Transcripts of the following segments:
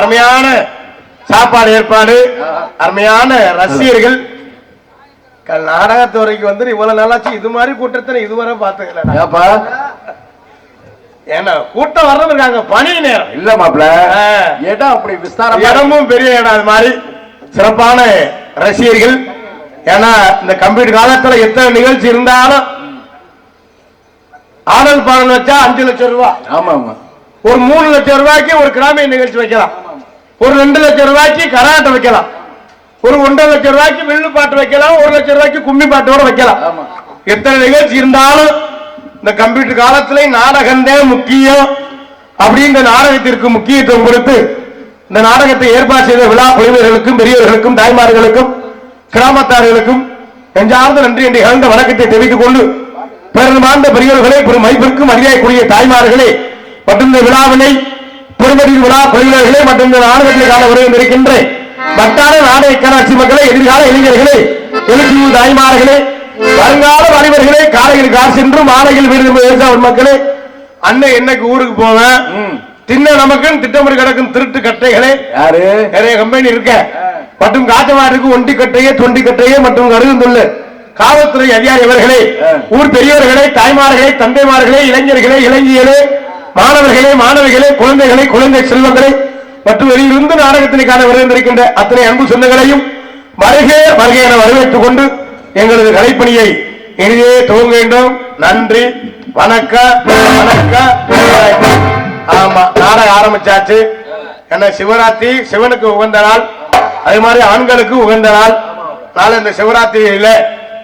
அருமையான சாப்பாடு ஏற்பாடு, அருமையான ரசிகர்கள். நாடகத்துறைக்கு வந்து இவ்வளவு நாளாச்சு இது மாதிரி கூட்டத்தை இதுவரை பார்த்தீங்களா? ஏன்னா கூட்டம் வர்றது இருக்காங்க, பணி நேரம் இல்ல மாப்ள, இடம் அப்படி விஸ்தாரம், இடமும் பெரிய இடம். அது மாதிரி சிறப்பான ரசிகர்கள். ஏன்னா இந்த கம்ப்யூட்டர் காலத்துல எத்தனை நிகழ்ச்சி இருந்தாலும் ஆடல் பாடல் வச்சா 5 லட்சம் ரூபாய். ஆமா ஆமா. ஒரு 3 லட்சம் ரூபாய்க்கு ஒரு கிராமிய நிகழ்ச்சி வைக்கலாம், ஒரு 2 லட்சம் ரூபாய்க்கு கராட்டை வைக்கலாம், ஒரு 1.5 லட்சம் ரூபாய்க்கு வில்லு பாட்டு வைக்கலாம், 1 லட்சம் ரூபாய்க்கு கும்மி பாட்டோட வைக்கலாம். எத்தனை நிகழ்ச்சி இருந்தாலும் இந்த கம்ப்யூட்டர் காலத்துல நாடகம்தான் முக்கியம் அப்படின்ற நாடகத்திற்கு முக்கியத்துவம் கொடுத்து இந்த நாடகத்தை ஏற்பாடு செய்த விழா குழுவினர்களுக்கும் பெரியவர்களுக்கும் தாய்மார்களுக்கும் கிராமத்தார்களுக்கும் நெஞ்சார்ந்த நன்றி என்று இழந்த வணக்கத்தை தெரிவித்துக் கொண்டு பெருமாண்ட பெரியவர்களே, பெரும் மதிப்பிற்கும் மரியாதைக்குரிய தாய்மார்களே மற்றும் இந்த விழாவினை பெருமதி விழா குழுவினர்களே மற்றும் இந்த நாடகத்திற்கான உறவு இருக்கின்ற வட்டார நாடக கராட்சி மக்களை, எதிர்கால இளைஞர்களே, எழுச்சி தாய்மார்களே, வருங்கால வாலிபர்களே, காலையில் கார் சென்று மாலையில் வீடு மக்களே, அண்ணன் என்னைக்கு ஊருக்கு போவேன் தின்ன நமக்குன்னு திட்டமிட்டு கிடக்கும் திருட்டு கட்டைகளே, யாரு நிறைய கம்பெனி இருக்க மற்றும் காட்டமாட்டுக்கு ஒண்டி கட்டையே தொண்டி கட்டையே மற்றும் கருதுள்ள காவல்துறை அதிகாரி அவர்களே, ஊர் பெரியவர்களே, தாய்மார்களே, தந்தைமார்களே, இளைஞர்களே, இளைஞர்களே, மாணவர்களே, மாணவிகளே, குழந்தைகளை, குழந்தை செல்வங்களே மற்றும் வெளியிலிருந்து நாடகத்திற்கான வருகின்ற அத்தனை அன்பு சொந்தங்களையும் வருகை வருகை என வரவேற்றுக் கொண்டு எங்களது கலைப்பணியை இனிதே துவங்க வேண்டும். நன்றி, வணக்கம் வணக்கம். ஆமா, நாடகம் ஆரம்பிச்சாச்சு. என்ன சிவராத்திரி சிவனுக்கு உகந்த நாள், அதே மாதிரி ஆண்களுக்கு உகந்த நாள். நாளை இந்த சிவராத்திரியில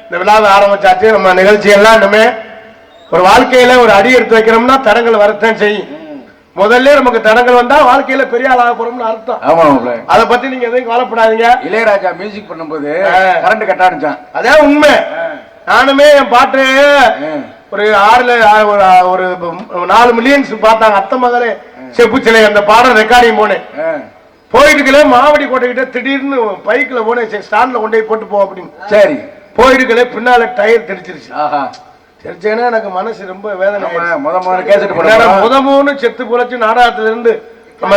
இந்த விழாவை ஆரம்பிச்சாச்சு. நம்ம நிகழ்ச்சி எல்லாம் இனிமே ஒரு வாழ்க்கையில ஒரு அடி எடுத்து வைக்கிறோம்னா தடங்கள் வரத்தான் செய்யும். முதல்ல நமக்கு தடங்கள் வந்தா வாழ்க்கையில பெரிய ஆளாக போறோம்னு அர்த்தம். அதை பத்தி நீங்க எதையும் கவலைப்படாதீங்க. இளையராஜா மியூசிக் பண்ணும்போது கரண்ட் கட் ஆனிச்சான், அதான் உண்மை. நானுமே என் பாட்டு ஒரு 4 மில்லியன்ஸ் பார்த்தாங்க. அத்த மகளே செப்பு சிலை அந்த பாடம் ரெக்கார்டிங் போனேன். போயிட்டு மாவடி கோட்டைக்கிட்ட திடீர்னு பைக்ல போனேன், ஸ்டாண்ட்ல கொண்டு போய் போட்டு போ அப்படின்னு. சரி போயிட்டு பின்னால டயர் தெரிச்சிருச்சு. தெரிச்சேன்னா எனக்கு மனசு ரொம்ப வேதனை. முதமூன்னு செத்து பொழைச்சு நாடகத்துல இருந்து நம்ம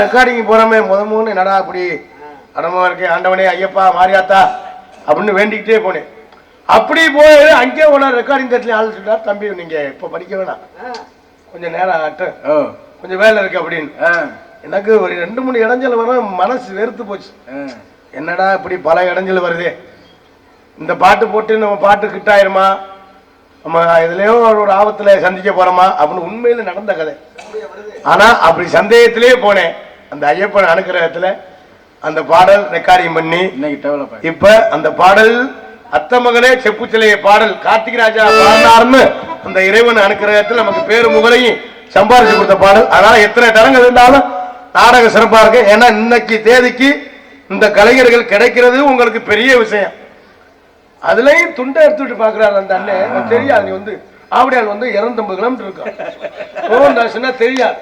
ரெக்கார்டிங் போறோமே, முதமூன்னு நடா அப்படி அடமா இருக்கேன், ஆண்டவனே ஐயப்பா மாரியாத்தா அப்படின்னு வேண்டிக்கிட்டே போனேன். அப்படி போய் அங்கே போனா ரெக்கார்டிங் தேட்டர்ல ஆள் சொல்லிட்டா, தம்பி நீங்க இப்ப படிக்க வேணாம், கொஞ்சம் நேரம் ஆட்டு, கொஞ்சம் வேலை இருக்கு அப்படின்னு. எனக்கு ஒரு 2-3 இடைஞ்சல் வர மனசு வெறுத்து போச்சு. என்னடா இப்படி பல இடைஞ்சல் வருது, இந்த பாட்டு போட்டு நம்ம பாட்டு கிட்ட ஆயிருமா, நம்ம இதுலயோ ஒரு ஆபத்துல சந்திக்க போறோமா அப்படின்னு உண்மையில நடந்த கதை. ஆனா அப்படி சந்தேகத்திலேயே போனேன். அந்த ஐயப்பன் அனுக்கிரகத்துல அந்த பாடல் ரெக்கார்டிங் பண்ணி இப்ப அந்த பாடல் அத்த மகளே செப்பு சிலைய பாடல் கார்த்திக் ராஜா பாடினார்னு அந்த இறைவன் அனுக்கிரகத்தில் நமக்கு பேரு முகலையும் சம்பாதிச்சு கொடுத்த பாடல். அதனால எத்தனை தரங்கள் இருந்தாலும் நாடகம் சிறப்பா இருக்கு. ஏன்னா இன்னைக்கு தேதிக்கு இந்த கலைஞர்கள் கிடைக்கிறது உங்களுக்கு பெரிய விஷயம். அதுலயும் துண்டை எடுத்துட்டு பாக்குறாரு அந்த அண்ணன். தெரியாது நீ வந்து ஆவடியால் வந்து 250 கிலோமீட்டர் இருக்கும், மோகன்தாஸ்னா தெரியாது.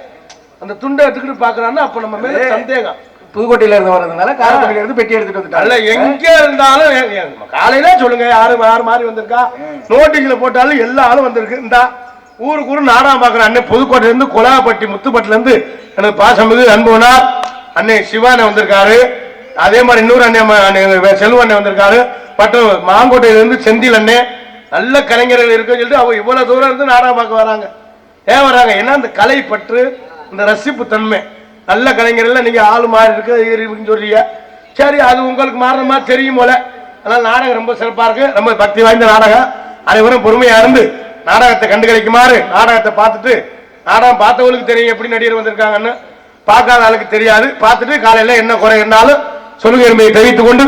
அந்த துண்டை எடுத்துக்கிட்டு பாக்குறாருன்னா அப்ப நம்ம மேல சந்தேகம். புதுக்கோட்டையில இருந்து வர்றதுனால காரைக்குடியில இருந்து பெட்டி எடுத்துட்டு வந்துட்டாங்க. எங்க இருந்தாலும் காலையில சொல்லுங்க யாரு மாறி வந்திருக்கா, நோட்டீஸ்ல போட்டாலும் எல்லா ஆளும் வந்திருக்கு. இந்த ஊருக்கு நாடகம் பாக்குற அண்ணன் புதுக்கோட்டையில இருந்து கொலாப்பட்டி முத்துப்பட்டில இருந்து எனக்கு பாசமிகு அன்புனா அண்ணன் சிவானே வந்திருக்காரு. அதே மாதிரி இன்னொரு அண்ணன் செல்வ அண்ணன் வந்திருக்காரு. மற்றும் மாங்கோட்டையில இருந்து செந்தில் அண்ணன். நல்ல கலைஞர்கள் இருக்குன்னு சொல்லிட்டு அவங்க இவ்வளவு தூரம் இருந்து நாடகம் பார்க்க வராங்க. ஏன் வராங்க? ஏன்னா இந்த கலை பற்று, இந்த ரசிப்பு தன்மை. நல்ல கலைஞர்கள் நீங்க ஆளு மாறி இருக்குன்னு சொல்றீங்க. சரி, அது உங்களுக்கு மாறின மாதிரி தெரியும் போல. அதனால நாடகம் ரொம்ப சிறப்பா இருக்கு, ரொம்ப பக்தி வாய்ந்த நாடகம். அனைவரும் பொறுமையா இருந்து நாடகத்தை கண்டுகளிக்குமாறு, நாடகத்தை பார்த்துட்டு நாடகம் பார்த்தவங்களுக்கு தெரியும் எப்படி நடிகர் வந்திருக்காங்கன்னு, பார்க்காத ஆளுக்கு தெரியாது. பார்த்துட்டு காலையில என்ன குறை இருந்தாலும் சொல்லுங்க என்பதை தெரிவித்துக் கொண்டு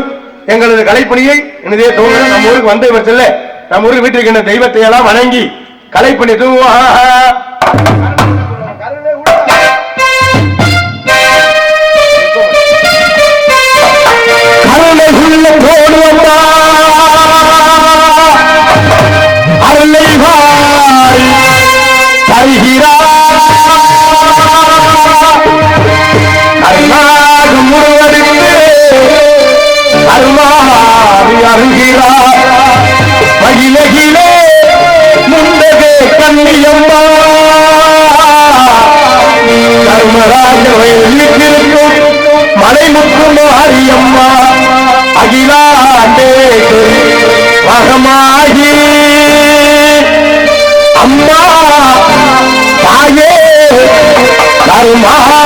எங்களது கலைப்பணியை இனிதே தூங்க நம்ம ஊருக்கு வந்த பட்சத்தில் நம்ம ஊருக்கு வீட்டிற்கு என்ன தெய்வத்தை எல்லாம் வணங்கி கலைப்பணி மகிழகிலே முந்தகே கண்ணியம்மா கர்மராஜ மலைமுத்து மாரியம்மா அகிலாண்டேஸ்வரி மகமாகி அம்மா தாயே கருமாரி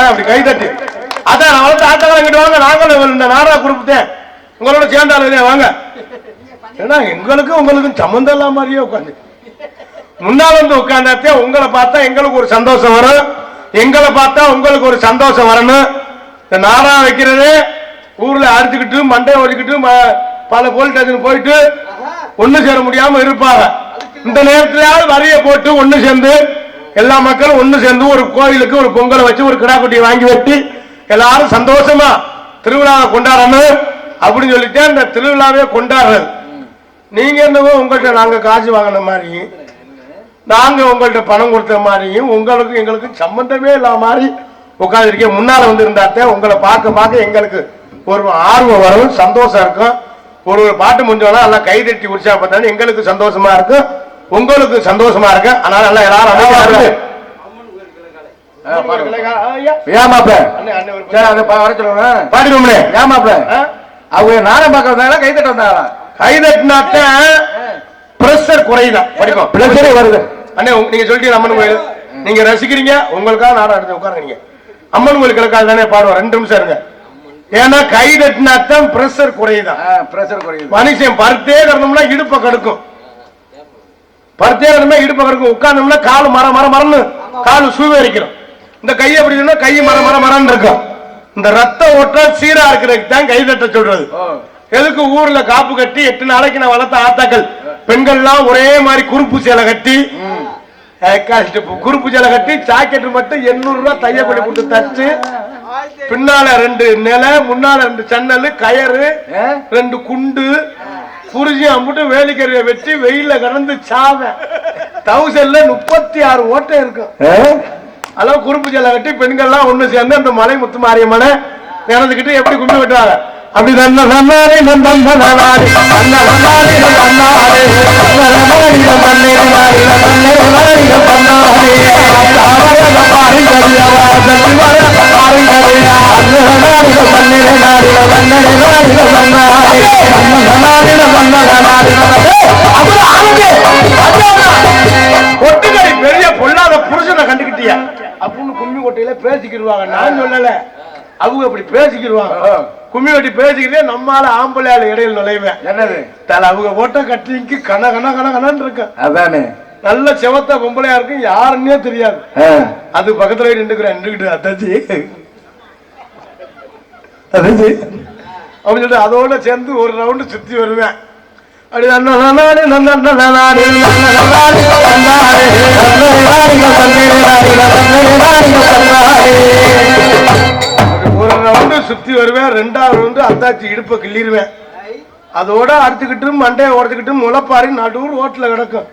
அப்படி கைதட்டி அதான் அவளை ஆட்டக்காரங்கிட்டு வாங்க நாங்களும் இந்த நாடா குறிப்பிட்டேன் உங்களோட சேர்ந்தாலும் வாங்க ஏன்னா எங்களுக்கும் உங்களுக்கும் சம்பந்தம் இல்லாம மாதிரியே உட்காந்து முன்னால வந்து உட்கார்ந்தாத்தே உங்களை பார்த்தா எங்களுக்கு ஒரு சந்தோஷம் வரும் எங்களை பார்த்தா உங்களுக்கு ஒரு சந்தோஷம் வரணும் இந்த நாடா வைக்கிறது ஊர்ல அடிச்சுக்கிட்டு மண்டையை ஒடிக்கிட்டு பல போலீஸ் ஸ்டேஷன் போயிட்டு ஒண்ணு சேர முடியாம இருப்பாங்க இந்த நேரத்திலாவது வரிய போட்டு ஒண்ணு சேர்ந்து எல்லா மக்களும் ஒண்ணு சேர்ந்து ஒரு கோயிலுக்கு ஒரு பொங்கலை வச்சு ஒரு கிடாக்குட்டியை வாங்கி வெட்டி எல்லாரும் சந்தோஷமா திருவிழாவை கொண்டாடணும் அப்படின்னு சொல்லிட்டு அந்த திருவிழாவே கொண்டாடுறது நீங்க என்னவோ உங்கள்கிட்ட நாங்க காசு வாங்கின மாதிரி நாங்க உங்கள்கிட்ட பணம் கொடுத்த மாதிரியும் உங்களுக்கு எங்களுக்கு சம்பந்தமே இல்லாம மாதிரி உட்காந்துருக்கேன் முன்னால வந்து இருந்தாத்தே உங்களை பார்க்க பார்க்க எங்களுக்கு ஒரு ஆர்வம் வரும் சந்தோஷம் இருக்கும் ஒரு பாட்டு முடிஞ்சோன்னா எல்லாம் கைதட்டி உற்சாகப்பட்டாலும் எங்களுக்கு சந்தோஷமா இருக்கும் உங்களுக்கு சந்தோஷமா இருக்கு அதனால எல்லாம் எல்லாரும் பாடிடுவோம்னே ஏமாப்ல அவங்க நாடகம் பார்க்க வந்தாங்களா கைதட்ட வந்தாங்களா கைதட்டினாத்த பிரஷர் குறைதான் படிக்கும் பிரஷரே வருது அண்ணே நீங்க சொல்லிட்டீங்க அம்மன் கோயில் நீங்க ரசிக்கிறீங்க உங்களுக்காக நாடகம் எடுத்து உட்காருங்க அம்மன் கோயில் கிழக்காக தானே பாடுவோம் 2 நிமிஷம் இருங்க ஏன்னா கைதட்டினாத்தான் பிரஷர் குறையுதான் பிரஷர் குறையுது மனுஷன் பருத்தே கிடந்தோம்னா இடுப்ப கடுக்கும் பருத்தே கிடந்தோம்னா இடுப்ப கடுக்கும் உட்கார்ந்தோம்னா காலு மரன்னு காலு சூவேரிக்கிறோம் இந்த கையை அப்படி சொன்னா கை மரன்னு இருக்கும் இந்த ரத்த ஓட்டம் சீரா இருக்கிறதுக்கு தான் கைதட்ட சொல்றது எதுக்கு ஊர்ல காப்பு கட்டி 8 நாளைக்கு நான் வளர்த்த ஆத்தாக்கள் பெண்கள்லாம் ஒரே மாதிரி குறுப்பு சேலை கட்டி குறுப்பு ஜல கட்டி ஜாக்கெட் மட்டும் 800 ரூபாய் தைய கொடி போட்டு தச்சு பின்னால 2 நிலை முன்னால 2 சன்னல் கயறு 2 குண்டு புரிஜி அம்புட்டு வேலிக்கறியை வச்சு வெயில கடந்து சாவேன் 36 ஓட்டை இருக்கும். அதெல்லாம் குறுப்பு ஜல கட்டி பெண்கள்லாம் ஒண்ணு சேர்ந்து அந்த மலை முத்து மாரியம்மனை நினைச்சுக்கிட்டு எப்படி கும்பி வெட்டுவாங்க. அப்படி ஒட்டுக்கடி பெரிய பொல்லாத புருஷனை கண்டுகிட்டியா அப்படின்னு கும்மி கொட்டையில பேசிக்கிடுவாங்க. நான் சொல்லல, அவங்க அப்படி பேசிக்கிடுவாங்க. கும்மி வெட்டி பேசிக்கிட்டே நம்மால ஆம்பளையால இடையில நுழைவேன். என்னது தலை அவங்க ஓட்ட கட்டிக்கு கன கன கன கனன்னு இருக்கு. அதானே நல்ல செவத்த பொம்பளையா இருக்கு, யாருன்னே தெரியாது. அது பக்கத்துல நின்றுக்கிட்டு அத்தாச்சி அதாச்சி அப்படின்னு சொல்லிட்டு அதோட சேர்ந்து ஒரு ரவுண்டு சுத்தி வருவேன். அப்படி ஒரு ரவுண்டு சுத்தி வருவேன். 2வது ரவுண்டு அத்தாச்சி இடுப்பை கிள்ளிடுவேன். அதோட அறுத்துக்கிட்டு மண்டையை உடச்சுக்கிட்டு முளைப்பாரி நடுவு ரோட்ல கிடக்கும்.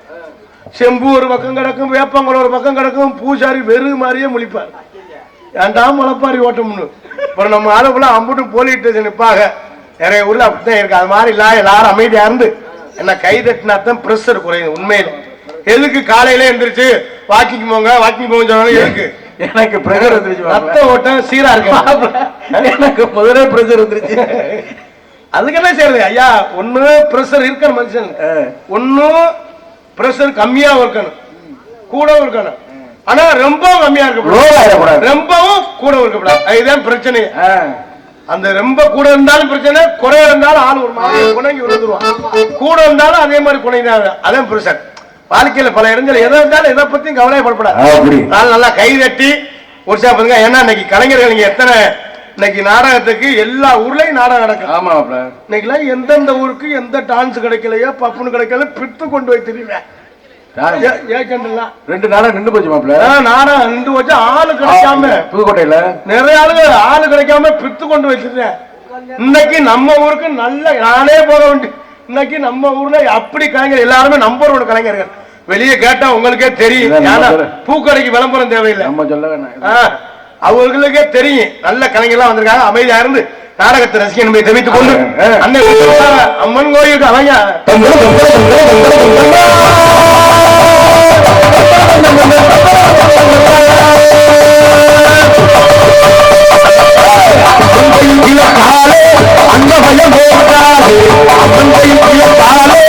செம்பு ஒரு பக்கம் கிடக்கும், வேப்பங்குளம் ஒரு பக்கம் கிடக்கும். பூசாரி வெறு மாதிரியே முழிப்பார். ஏன்டா முளைப்பாரி ஓட்டம்னு. அப்புறம் நம்ம ஆளுக்குள்ள அம்புட்டு போலீஸ் ஸ்டேஷன் நிற்பாங்க. நிறைய ஊர்ல அப்படித்தான் இருக்கு. அது மாதிரி இல்ல, எல்லாரும் அமைதியா இருந்து என்ன கை தட்டினாத்தான் பிரஷர் குறையுது. உண்மையில எதுக்கு காலையில எந்திரிச்சு வாக்கிங் போங்க வாக்கிங் போங்க சொன்னாலும் எதுக்கு? எனக்கு பிரஷர் வந்துருச்சு, ரத்த ஓட்டம் சீரா இருக்கு. எனக்கு முதலே பிரஷர் வந்துருச்சு. அதுக்கு என்ன செய்யறது ஐயா? ஒண்ணு பிரஷர் இருக்கிற மனுஷன், ஒன்னும் பிரஷர் கம்மியா இருக்கணும், கூடவும் இருக்கணும். ஆனா ரொம்ப கம்மியா இருக்கக்கூடாது, ரொம்பவும் கூட இருக்கக்கூடாது. அதுதான் பிரச்சனை. அந்த ரொம்ப கூட இருந்தாலும் பிரச்சனை, குறைய இருந்தாலும் ஆள் ஒரு மாதிரி குணங்கி விழுந்துருவான். கூட இருந்தாலும் அதே மாதிரி குணைதான். அதான் பிரஷர். வாழ்க்கையில பல இடங்கள் எதை இருந்தாலும் எதை பத்தியும் கவலைப்படப்படாது. நல்லா கை தட்டி உற்சாக பண்ணுங்க. ஏன்னா இன்னைக்கு கலைஞர்கள் நீங்க எத்தனை இன்னைக்கு நாடகத்துக்கு எல்லா ஊர்லயும் நாடகம் நடக்கும். ஆமா, இன்னைக்கு எந்தெந்த ஊருக்கு எந்த டான்ஸ் கிடைக்கலையோ பப்புன்னு கிடைக்கல பிட்டு கொண்டு போய் தெரியுவேன். 2 நாடகம் நின்று போச்சு மாப்பிள்ள. நாடகம் நின்று போச்சு. ஆளு கிடைக்காம புதுக்கோட்டையில நிறைய ஆளு கிடைக்காம பித்து கொண்டு வச்சிருக்கேன். இன்னைக்கு நம்ம ஊருக்கு நல்ல நானே போக வேண்டிய. இன்னைக்கு நம்ம ஊர்ல அப்படி கலைஞர் எல்லாருமே நம்பர் 1 கலைஞர்கள். வெளியே கேட்டா உங்களுக்கே தெரியும். பூக்கடைக்கு விளம்பரம் தேவையில்லை, நம்ம சொல்ல வேணாம். அவர்களுக்கே தெரியும் நல்ல கலைஞர்லாம் வந்திருக்காங்க. அமைதியா இருந்து நாடகத்தை ரசிக்க நம்ம தெரிவித்துக் கொண்டு அம்மன் கோயிலுக்கு அவங்க அந்த பயம் போகாது, அம்மன் கோயில் காலே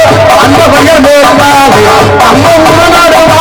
அந்த பயம் போகாது. நம்ம உடனாடு நம்ம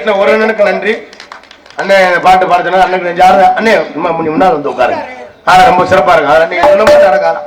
கட்டின ஒரு அண்ணனுக்கு நன்றி. அண்ணன் பாட்டு பாடுச்சனா அண்ணனுக்கு நெஞ்சாரு. அண்ணே முன்னாள் வந்து உட்காருங்க. ரொம்ப சிறப்பா இருக்கு. நீங்க சொன்ன மாதிரி நடக்காலம்